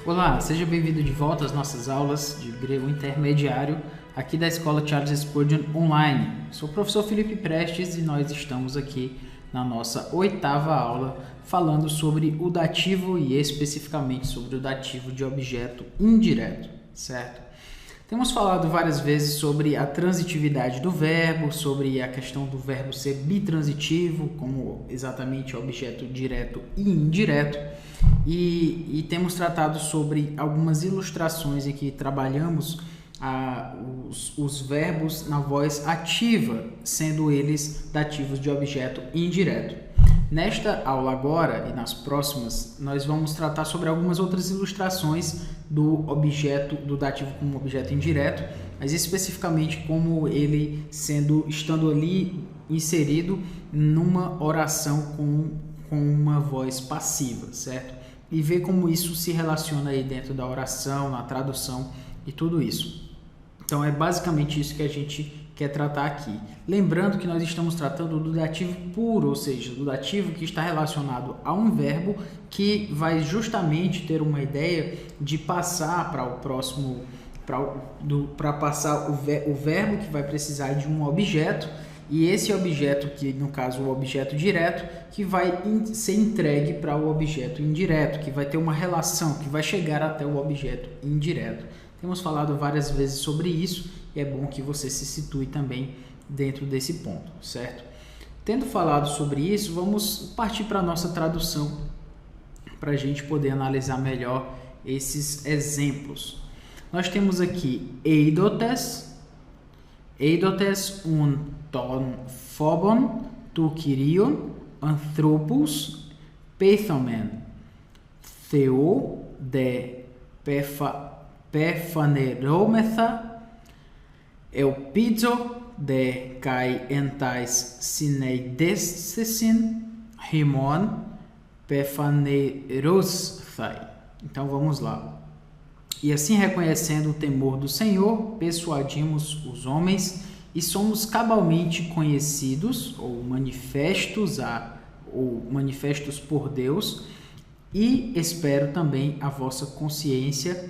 Olá, seja bem-vindo de volta às nossas aulas de grego intermediário aqui da Escola Charles Spurgeon Online. Sou o professor Felipe Prestes e nós estamos aqui na nossa 8ª aula falando sobre o dativo e especificamente sobre o dativo de objeto indireto, certo? Temos falado várias vezes sobre a transitividade do verbo, sobre a questão do verbo ser bitransitivo, como exatamente objeto direto e indireto, e temos tratado sobre algumas ilustrações em que trabalhamos os verbos na voz ativa, sendo eles dativos de objeto indireto. Nesta aula agora e nas próximas, nós vamos tratar sobre algumas outras ilustrações do dativo como objeto indireto, mas especificamente como ele estando ali inserido numa oração com uma voz passiva, certo? E ver como isso se relaciona aí dentro da oração, na tradução e tudo isso. Então é basicamente isso que a gente quer tratar aqui. Lembrando que nós estamos tratando do dativo puro, ou seja, do dativo que está relacionado a um verbo que vai justamente ter uma ideia de passar para o próximo, para passar o verbo que vai precisar de um objeto, e esse objeto, que no caso o objeto direto, que vai ser entregue para o objeto indireto, que vai ter uma relação, que vai chegar até o objeto indireto. Temos falado várias vezes sobre isso e é bom que você se situe também dentro desse ponto, certo? Tendo falado sobre isso, vamos partir para a nossa tradução para a gente poder analisar melhor esses exemplos. Nós temos aqui eidotes un ton phobon tu kyrion anthropos peithomen theo de Pefanerometha Elpizo de kai entais sineidescesin Rimon Pefanerosthai. Então vamos lá. E assim, reconhecendo o temor do Senhor, persuadimos os homens e somos cabalmente conhecidos ou manifestos por Deus, e espero também a vossa consciência,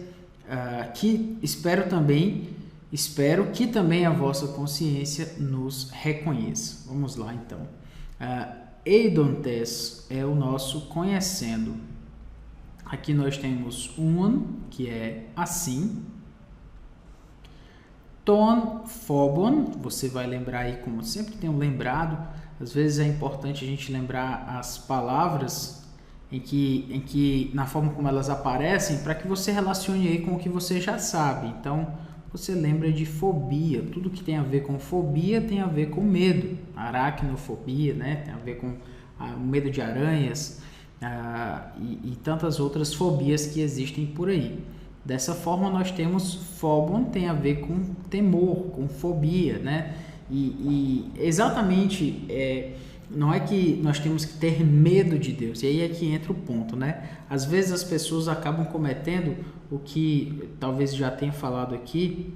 espero que também a vossa consciência nos reconheça. Vamos lá então. Eidontes é o nosso conhecendo. Aqui nós temos que é assim. Ton phobon, você vai lembrar aí, como sempre tenho lembrado, às vezes é importante a gente lembrar as palavras em que na forma como elas aparecem, para que você relacione aí com o que você já sabe. Então, você lembra de fobia. Tudo que tem a ver com fobia tem a ver com medo. Aracnofobia, né? Tem a ver com o medo de aranhas e tantas outras fobias que existem por aí. Dessa forma, nós temos phobon, tem a ver com temor, com fobia, né? E exatamente... não é que nós temos que ter medo de Deus, e aí é que entra o ponto, né? Às vezes as pessoas acabam cometendo o que talvez já tenha falado aqui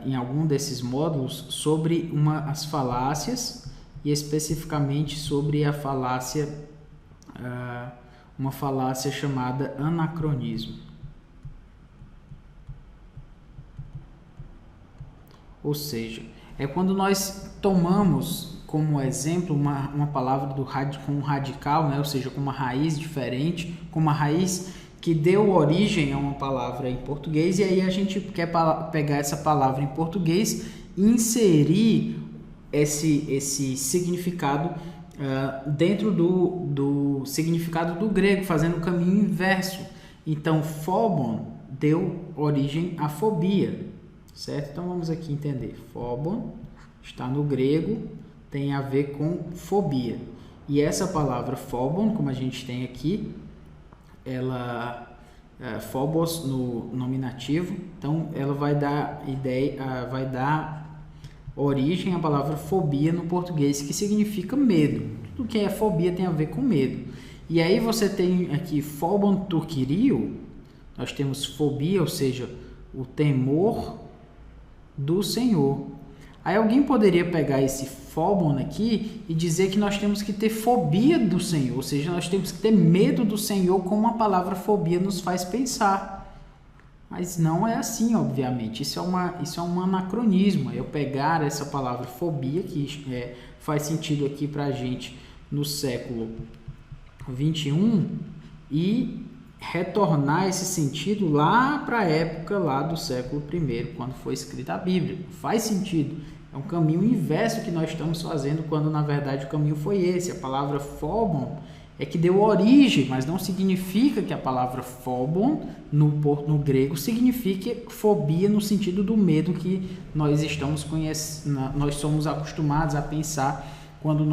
em algum desses módulos sobre as falácias, e especificamente sobre a falácia, uma falácia chamada anacronismo. Ou seja, é quando nós tomamos como exemplo uma palavra com um radical, né? Ou seja, com uma raiz diferente, com uma raiz que deu origem a uma palavra em português, e aí a gente quer pegar essa palavra em português e inserir esse significado dentro do significado do grego, fazendo o caminho inverso. Então, phobon deu origem à fobia, certo? Então, vamos aqui entender. Phobon está no grego, tem a ver com fobia. E essa palavra phobon, como a gente tem aqui, ela phobos no nominativo, então ela vai dar origem à palavra fobia no português, que significa medo. Tudo que é fobia tem a ver com medo. E aí você tem aqui phobon tu kyrio, nós temos fobia, ou seja, o temor do Senhor. Aí alguém poderia pegar esse phobon aqui e dizer que nós temos que ter fobia do Senhor, ou seja, nós temos que ter medo do Senhor, como a palavra fobia nos faz pensar. Mas não é assim, obviamente. Isso é um anacronismo. Eu pegar essa palavra fobia, que faz sentido aqui para a gente no século 21, e retornar esse sentido lá para a época lá do século I, quando foi escrita a Bíblia. Faz sentido. É um caminho inverso que nós estamos fazendo, quando na verdade o caminho foi esse. A palavra phobon é que deu origem, mas não significa que a palavra phobon no grego signifique fobia no sentido do medo que nós nós somos acostumados a pensar quando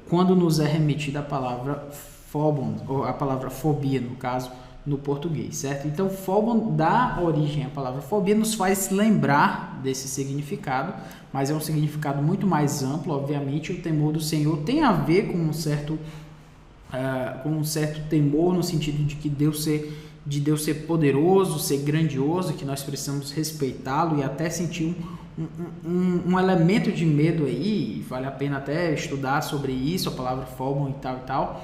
quando nos é remetida a palavra phobon, ou a palavra fobia, no caso, no português, certo? Então, phobon dá origem à palavra fobia, nos faz lembrar desse significado, mas é um significado muito mais amplo. Obviamente, o temor do Senhor tem a ver com um certo temor, no sentido de que Deus ser poderoso, ser grandioso, que nós precisamos respeitá-lo e até sentir um elemento de medo aí. Vale a pena até estudar sobre isso, a palavra phobon e tal,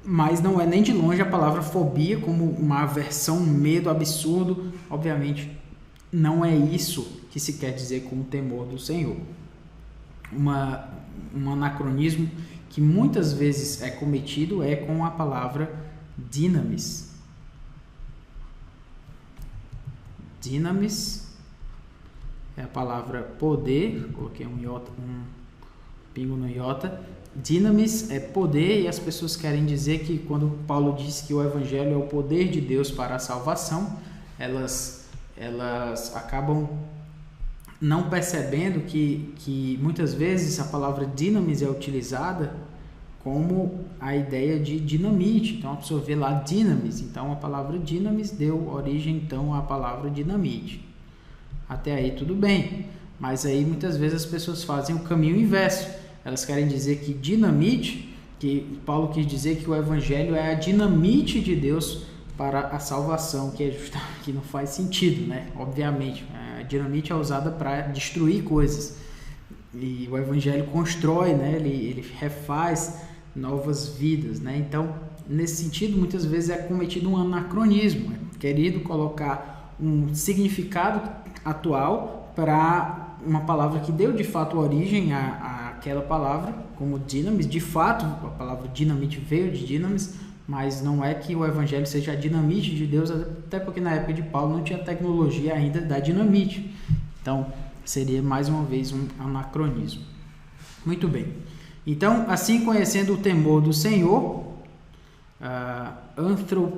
mas não é nem de longe a palavra fobia como uma aversão, um medo absurdo. Obviamente, não é isso que se quer dizer com o temor do Senhor. Um anacronismo que muitas vezes é cometido é com a palavra dinamis. Dinamis é a palavra poder, coloquei um pingo no iota. Dinamis é poder, e as pessoas querem dizer que quando Paulo diz que o evangelho é o poder de Deus para a salvação, elas acabam não percebendo que muitas vezes a palavra dinamis é utilizada como a ideia de dinamite. Então a pessoa vê lá dinamis, então a palavra dinamis deu origem então à palavra dinamite. Até aí tudo bem, mas aí muitas vezes as pessoas fazem o caminho inverso. Elas querem dizer que dinamite, que Paulo quis dizer que o evangelho é a dinamite de Deus para a salvação, que não faz sentido, né? Obviamente, a dinamite é usada para destruir coisas, e o evangelho constrói, né? Ele refaz novas vidas, né? Então, nesse sentido, muitas vezes é cometido um anacronismo, querido colocar um significado atual para uma palavra que deu de fato origem àquela palavra, como dinamis. De fato, a palavra dinamite veio de dinamis, mas não é que o evangelho seja a dinamite de Deus, até porque na época de Paulo não tinha tecnologia ainda da dinamite. Então, seria mais uma vez um anacronismo. Muito bem. Então, assim, conhecendo o temor do Senhor,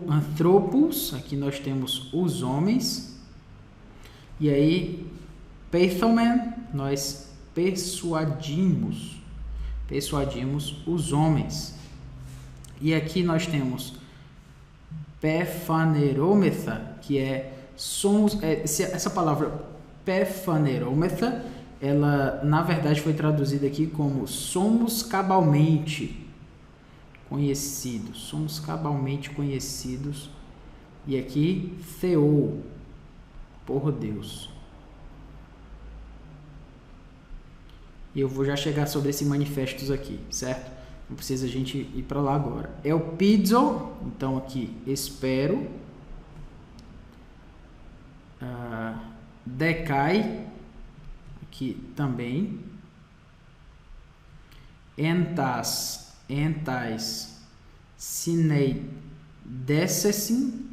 anthropos, aqui nós temos os homens, e aí, peithomen, nós persuadimos os homens. E aqui nós temos pefanerometha, que essa palavra pefanerometha, ela na verdade foi traduzida aqui como somos cabalmente conhecidos. E aqui theou, por Deus. E eu vou já chegar sobre esses manifestos aqui, certo? Não precisa a gente ir para lá agora. Elpizo, então aqui, espero. Decai, aqui também. Entais, sinei descesim,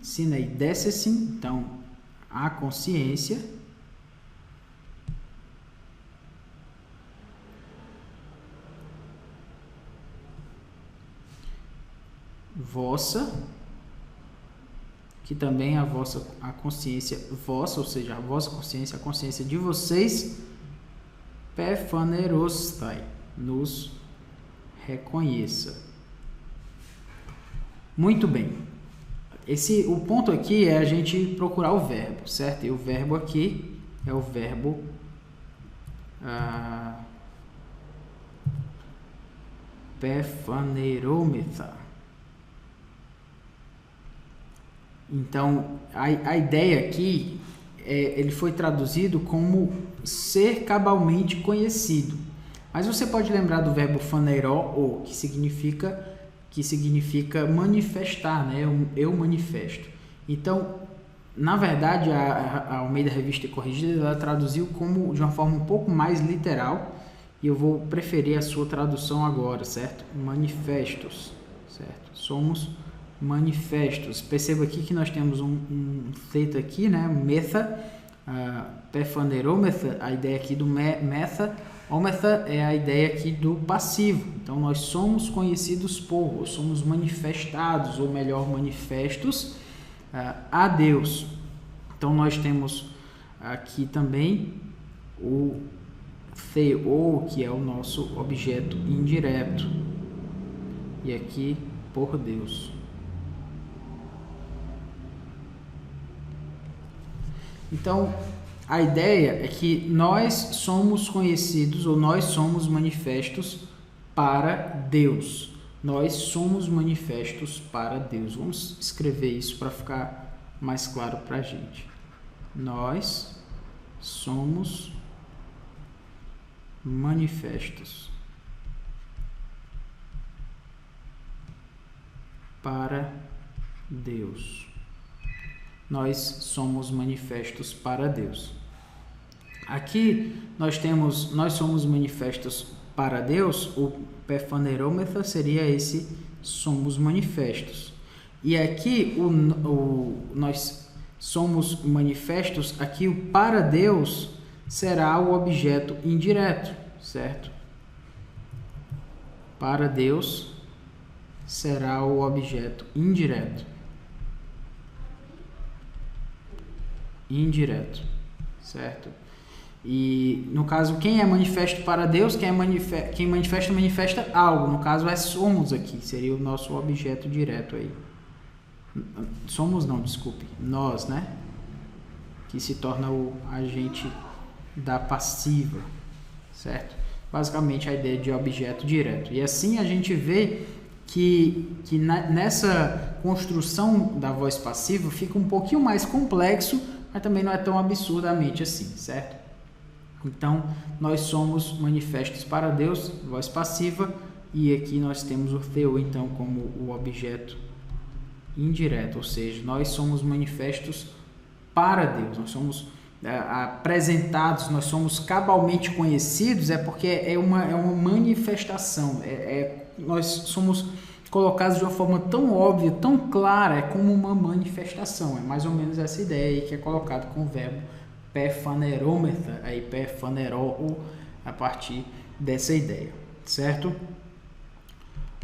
então a consciência. Vossa, que também a consciência vossa, ou seja, a vossa consciência, a consciência de vocês, pefanerostai, nos reconheça. Muito bem. O ponto aqui é a gente procurar o verbo, certo? E o verbo aqui é o verbo pefanerometha. Então, a ideia aqui ele foi traduzido como ser cabalmente conhecido. Mas você pode lembrar do verbo phaneró, ou que significa manifestar, né? Eu manifesto. Então, na verdade, a Almeida Revista e Corrigida, ela traduziu como de uma forma um pouco mais literal, e eu vou preferir a sua tradução agora, certo? Manifestos, certo? Somos manifestos. Perceba aqui que nós temos um theta aqui, né? Metha, pephanerômetha, a ideia aqui do metha. Ómetha é a ideia aqui do passivo. Então, nós somos conhecidos por, ou somos manifestados, ou melhor, manifestos a Deus. Então, nós temos aqui também o theo, que é o nosso objeto indireto. E aqui, por Deus. Então, a ideia é que nós somos conhecidos, ou nós somos manifestos para Deus. Nós somos manifestos para Deus. Vamos escrever isso para ficar mais claro para a gente. Nós somos manifestos para Deus. Nós somos manifestos para Deus. Aqui nós somos manifestos para Deus, o pephanerômetha seria esse somos manifestos. E aqui nós somos manifestos, aqui o para Deus será o objeto indireto, certo? Para Deus será o objeto indireto. Indireto, certo? E no caso, quem é manifesto para Deus, quem manifesta algo. No caso, é somos aqui, seria o nosso objeto direto aí. Somos não, desculpe, nós, né? Que se torna o agente da passiva, certo? Basicamente a ideia de objeto direto. E assim a gente vê que nessa construção da voz passiva fica um pouquinho mais complexo, mas também não é tão absurdamente assim, certo? Então, nós somos manifestos para Deus, voz passiva, e aqui nós temos o theo, então, como o objeto indireto, ou seja, nós somos manifestos para Deus, nós somos apresentados, nós somos cabalmente conhecidos, porque é uma manifestação, nós somos colocados de uma forma tão óbvia, tão clara, é como uma manifestação, é mais ou menos essa ideia aí que é colocada com o verbo pephanerômetha, aí pephaneró, a partir dessa ideia, certo?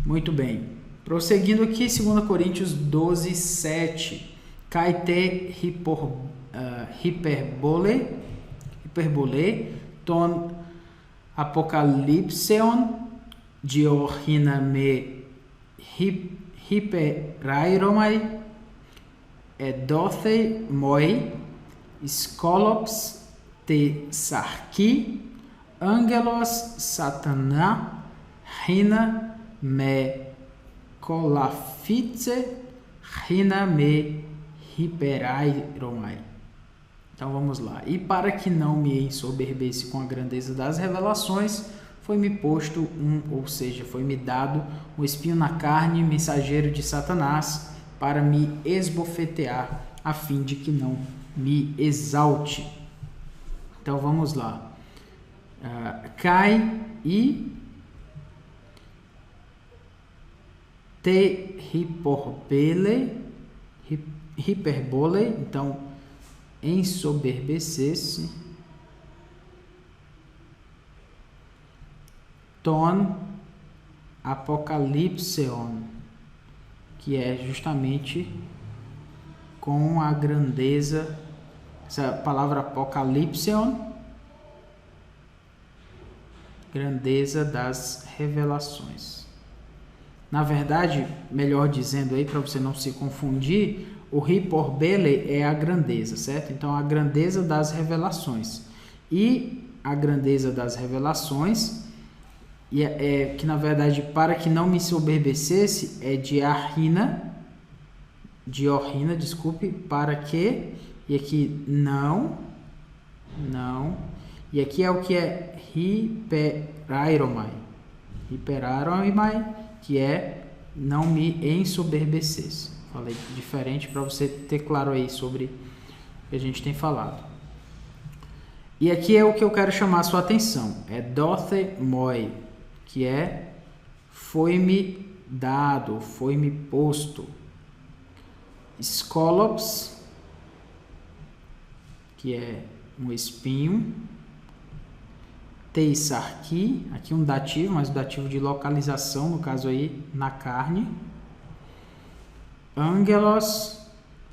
Muito bem, prosseguindo aqui, 2 Coríntios 12, 7, kaite hyperbole, ton apocalypseon, diorhiname hyperairomai, edothei moi, skolops te sarki, angelos satana, hina me kolafitse, hina me hyperairomai. Então vamos lá. E para que não me ensoberbesse com a grandeza das revelações, foi-me posto ou seja, foi-me dado um espinho na carne, mensageiro de Satanás, para me esbofetear, a fim de que não me exalte. Então vamos lá. Cai e te hiperbole, então ensoberbecer-se, ton apocalipseon, que é justamente com a grandeza, essa palavra apocalipseon, grandeza das revelações. Na verdade, melhor dizendo aí, para você não se confundir, o hyperbole é a grandeza, certo? Então, a grandeza das revelações. E a grandeza das revelações, que na verdade, para que não me soberbecesse, é diorrina, desculpe, para que E aqui não, não. E aqui é o que é hiperairomai. Hiperairomai, que é não me ensoberbeces. Falei diferente para você ter claro aí sobre o que a gente tem falado. E aqui é o que eu quero chamar a sua atenção. É dothe moi, que é foi-me dado, foi-me posto. Skolops, que é um espinho. Teissarki, aqui um dativo, mas um dativo de localização, no caso aí, na carne. Angelos,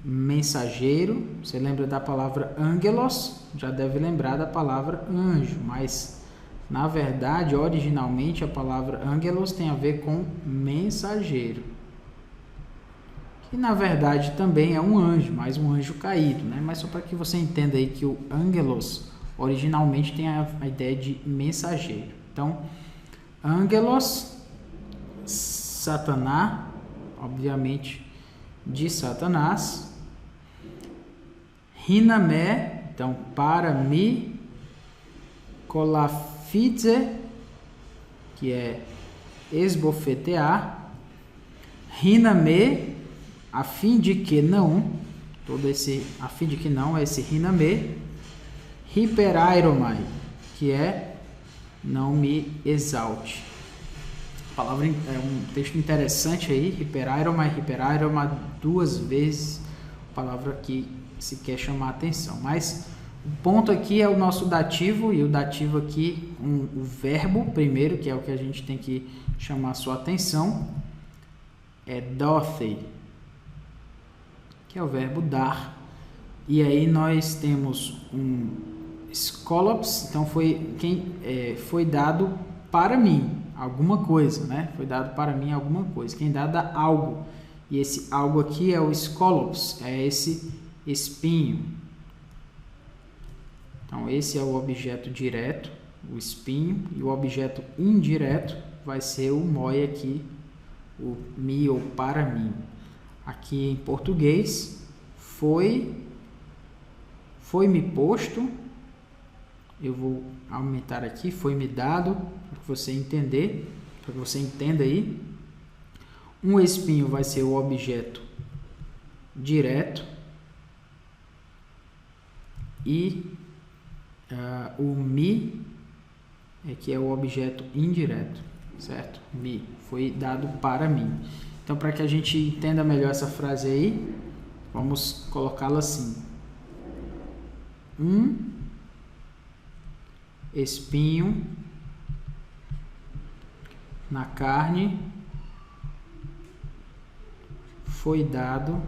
mensageiro. Você lembra da palavra angelos? Já deve lembrar da palavra anjo, mas na verdade, originalmente, a palavra angelos tem a ver com mensageiro. Que na verdade também é um anjo, mas um anjo caído, né? Mas só para que você entenda aí que o angelos originalmente tem a ideia de mensageiro. Então, angelos, Satanás, obviamente de Satanás. Hinamé, então para mim. Colafidze, que é esbofetear. Hinamé, a fim de que não, todo esse a fim de que não, esse hinamé. Hiperairomai, que é não me exalte. A palavra é um texto interessante aí, hiperairomai, duas vezes, palavra que se quer chamar a atenção. Mas o ponto aqui é o nosso dativo, e o dativo aqui, o verbo primeiro, que é o que a gente tem que chamar a sua atenção, é dothe, que é o verbo dar. E aí nós temos um skolops, então foi dado para mim alguma coisa, né? Foi dado para mim alguma coisa. Quem dá algo. E esse algo aqui é o skolops, é esse espinho. Então esse é o objeto direto, o espinho, e o objeto indireto vai ser o moi aqui, o mi ou para mim. Aqui em português foi-me posto. Eu vou aumentar aqui, foi-me dado, para que você entender, para que você entenda aí. Um espinho vai ser o objeto direto e o mi que é o objeto indireto, certo? Mi, foi dado para mim. Então, para que a gente entenda melhor essa frase aí, vamos colocá-la assim. Um espinho na carne foi dado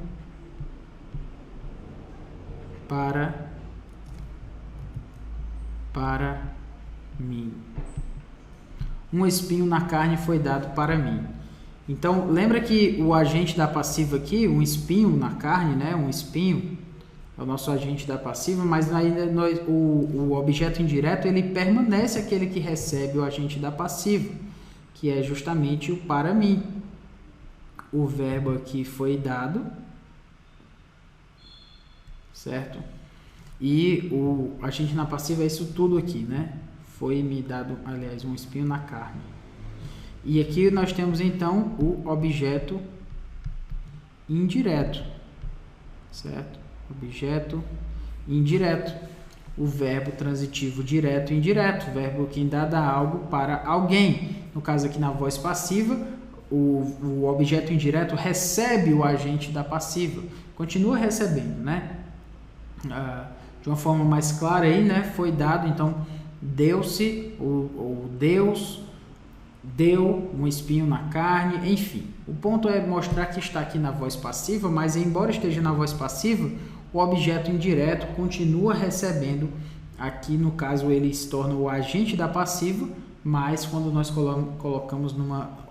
para mim. Um espinho na carne foi dado para mim. Então, lembra que o agente da passiva aqui, um espinho na carne, né? Um espinho é o nosso agente da passiva, mas ainda o objeto indireto, ele permanece aquele que recebe o agente da passiva, que é justamente o para mim. O verbo aqui foi dado, certo? E o agente na passiva é isso tudo aqui, né? Foi me dado, aliás, um espinho na carne. E aqui nós temos então o objeto indireto, certo? Objeto indireto. O verbo transitivo direto e indireto. O verbo que dá algo para alguém. No caso aqui na voz passiva, o objeto indireto recebe o agente da passiva. Continua recebendo, né? De uma forma mais clara aí, né? Foi dado, então, deu-se, ou Deus deu um espinho na carne, enfim. O ponto é mostrar que está aqui na voz passiva, mas embora esteja na voz passiva, o objeto indireto continua recebendo. Aqui, no caso, ele se torna o agente da passiva, mas quando nós colocamos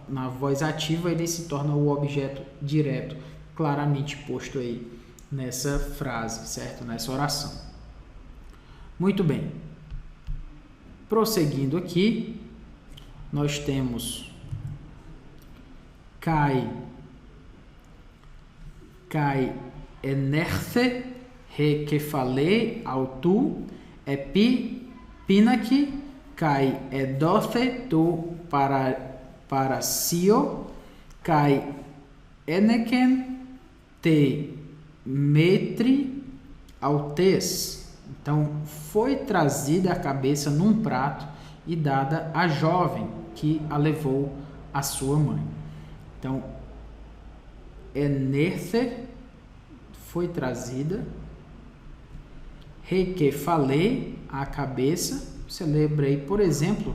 na voz ativa, ele se torna o objeto direto, claramente posto aí nessa frase, certo? Nessa oração. Muito bem. Prosseguindo aqui, nós temos kai enerthe He que falei ao tu, epi pinaki, kai edoce tu para sio, kai eneken te metri autes. Então, foi trazida a cabeça num prato e dada à jovem que a levou à sua mãe. Então, enerce foi trazida. He que falei, a cabeça. Você lembra aí, por exemplo,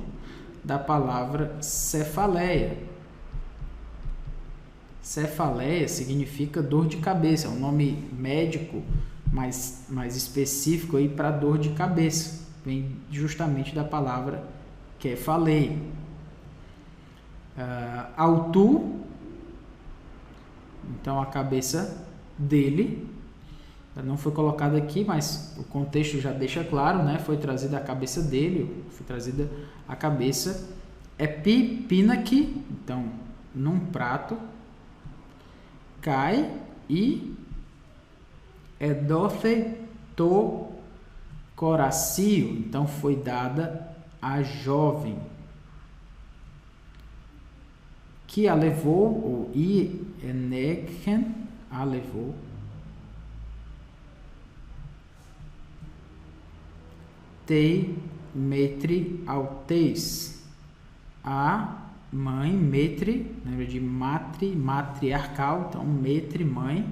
da palavra cefaleia. Cefaleia significa dor de cabeça, é um nome médico mais específico aí para dor de cabeça. Vem justamente da palavra que falei. Autu, então a cabeça dele, não foi colocado aqui, mas o contexto já deixa claro, né? Foi trazida a cabeça dele, foi trazida a cabeça epipinaki, então num prato, cai e edoce to coracio, então foi dada à jovem que a levou, ou i eneken a levou, te metri autes, a mãe, metri, lembra de matriarcal, então metri, mãe,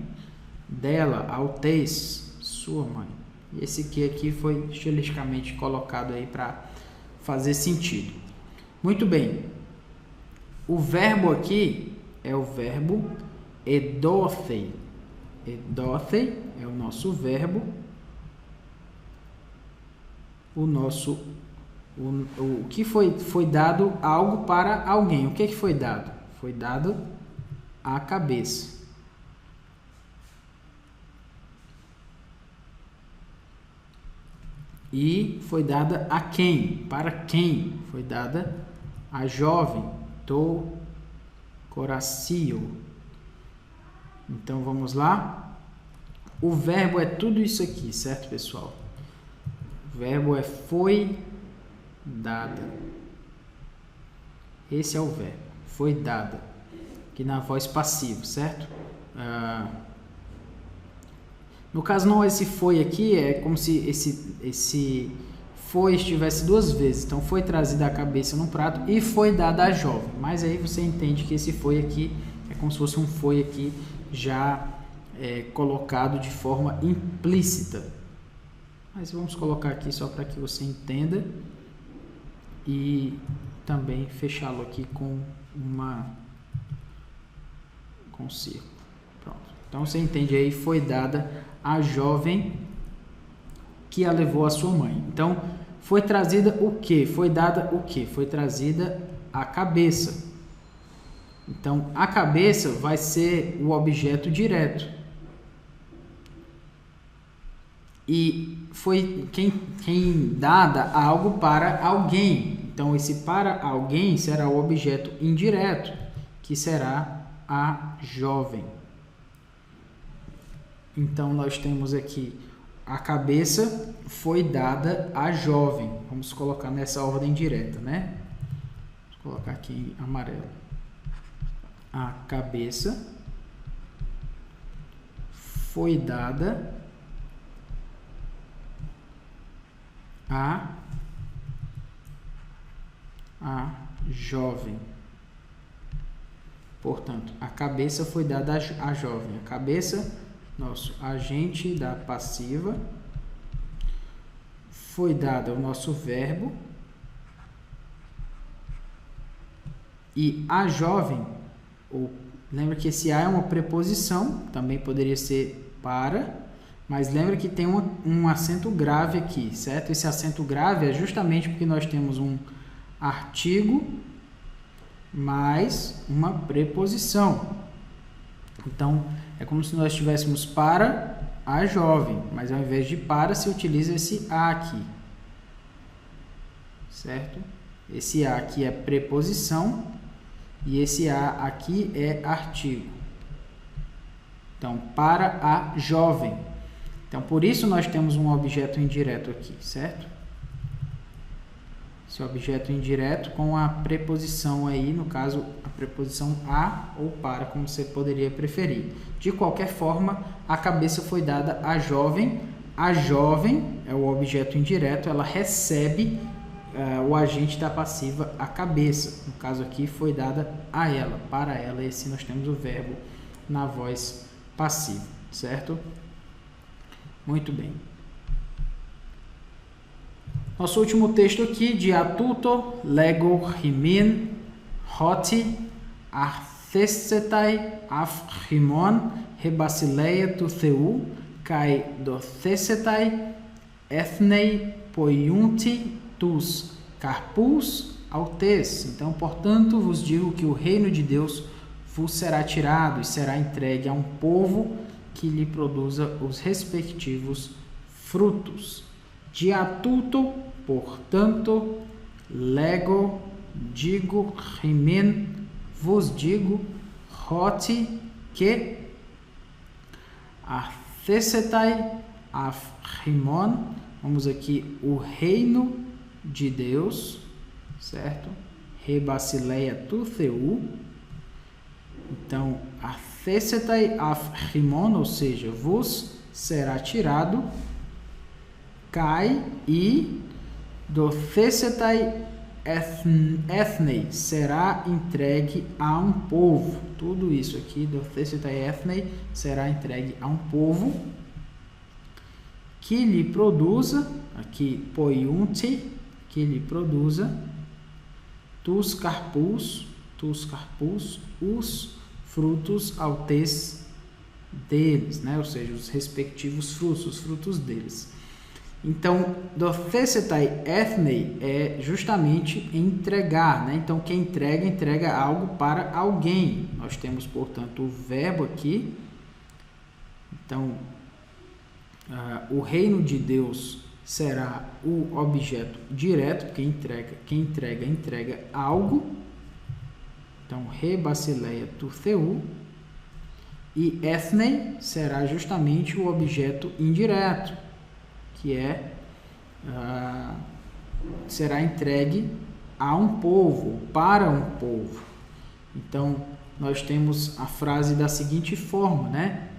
dela, autes, sua mãe. E esse aqui foi estilisticamente colocado aí para fazer sentido. Muito bem. O verbo aqui é o verbo edothei. Edothei é o nosso verbo. O que foi dado algo para alguém. O que foi dado? Foi dado a cabeça. E foi dada a quem? Para quem? Foi dada a jovem. To coracio. Então vamos lá. O verbo é tudo isso aqui, certo, pessoal? O verbo é foi dada. Esse é o verbo. Foi dada. Aqui na voz passiva, certo? No caso, não, esse foi aqui é como se esse foi estivesse duas vezes. Então, foi trazida a cabeça no prato e foi dada à jovem. Mas aí você entende que esse foi aqui é como se fosse um foi aqui já colocado de forma implícita. Mas vamos colocar aqui só para que você entenda e também fechá-lo aqui com um círculo. Pronto. Então você entende aí, foi dada a jovem que a levou à sua mãe. Então, foi trazida o quê? Foi dada o quê? Foi trazida a cabeça. Então, a cabeça vai ser o objeto direto. E foi quem dada algo para alguém. Então, esse para alguém será o objeto indireto, que será a jovem. Então, nós temos aqui a cabeça foi dada à jovem. Vamos colocar nessa ordem direta, né? Vou colocar aqui em amarelo. A cabeça foi dada a jovem. Portanto, a cabeça foi dada à jovem. A cabeça, nosso agente da passiva, foi dado ao nosso verbo, e a jovem, lembra que esse a é uma preposição, também poderia ser para, mas lembra que tem um acento grave aqui, certo? Esse acento grave é justamente porque nós temos um artigo mais uma preposição. Então, é como se nós estivéssemos para a jovem, mas ao invés de para, se utiliza esse a aqui, certo? Esse a aqui é preposição e esse a aqui é artigo. Então, para a jovem. Então, por isso nós temos um objeto indireto aqui, certo? Esse objeto indireto com a preposição aí, no caso, a preposição a ou para, como você poderia preferir. De qualquer forma, a cabeça foi dada à jovem. A jovem é o objeto indireto, ela recebe o agente da passiva, a cabeça. No caso aqui, foi dada a ela, para ela. E assim nós temos o verbo na voz passiva, certo? Muito bem. Nosso último texto aqui, de atuto, lego, himin, hoti, arthesetai, afrimon, rebasileia tu theu, kai dothesetai, ethnei, poiunti, tus carpus, autes. Então, portanto, vos digo que o reino de Deus vos será tirado e será entregue a um povo que lhe produza os respectivos frutos. Diatuto, portanto, lego, digo, rimen, vos digo, hoti, que, arthesetai, afrimon, vamos aqui, o reino de Deus, certo? Rebasileia tu theu. Então, arthesetai afrimon, ou seja, vos será tirado, cai, e dothesetai ethnei, será entregue a um povo. Tudo isso aqui, dothesetai ethnei, será entregue a um povo que lhe produza, aqui, poiunti, que lhe produza, tus carpus, os frutos autes deles, né? Ou seja, os respectivos frutos, os frutos deles. Então, dothesetai ethnei é justamente entregar, né? Então, quem entrega algo para alguém. Nós temos, portanto, o verbo aqui. Então, o reino de Deus será o objeto direto, porque quem entrega algo. Então, rebasileia tu theu. E ethnei será justamente o objeto indireto, que será entregue a um povo, para um povo. Então, nós temos a frase da seguinte forma, né?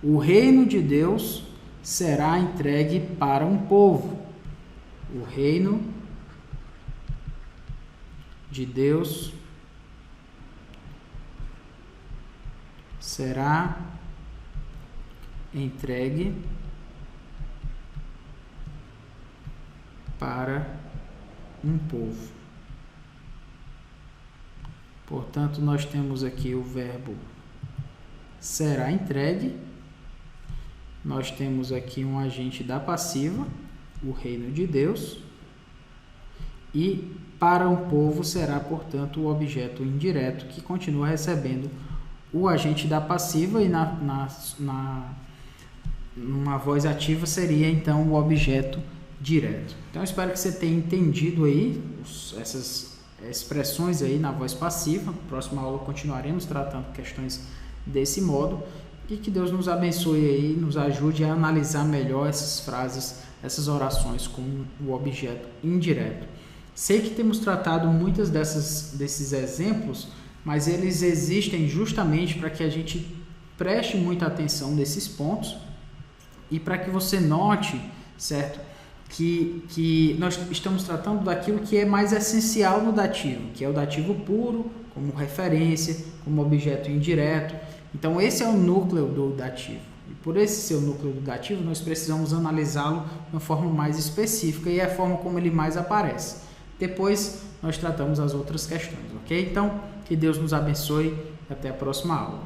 O reino de Deus será entregue para um povo. O reino de Deus será entregue para um povo. Portanto, nós temos aqui o verbo será entregue. Nós temos aqui um agente da passiva, o reino de Deus. E para um povo será, portanto, o objeto indireto, que continua recebendo o agente da passiva, e numa voz ativa seria, então, o objeto direto. Então, eu espero que você tenha entendido aí essas expressões aí na voz passiva. Na próxima aula continuaremos tratando questões desse modo, e que Deus nos abençoe aí, nos ajude a analisar melhor essas frases, essas orações com o objeto indireto. Sei que temos tratado muitas desses exemplos, mas eles existem justamente para que a gente preste muita atenção nesses pontos e para que você note, certo, que nós estamos tratando daquilo que é mais essencial no dativo, que é o dativo puro, como referência, como objeto indireto. Então, esse é o núcleo do dativo. E por esse ser o núcleo do dativo, nós precisamos analisá-lo de uma forma mais específica, e é a forma como ele mais aparece. Depois, nós tratamos as outras questões, ok? Então, que Deus nos abençoe e até a próxima aula.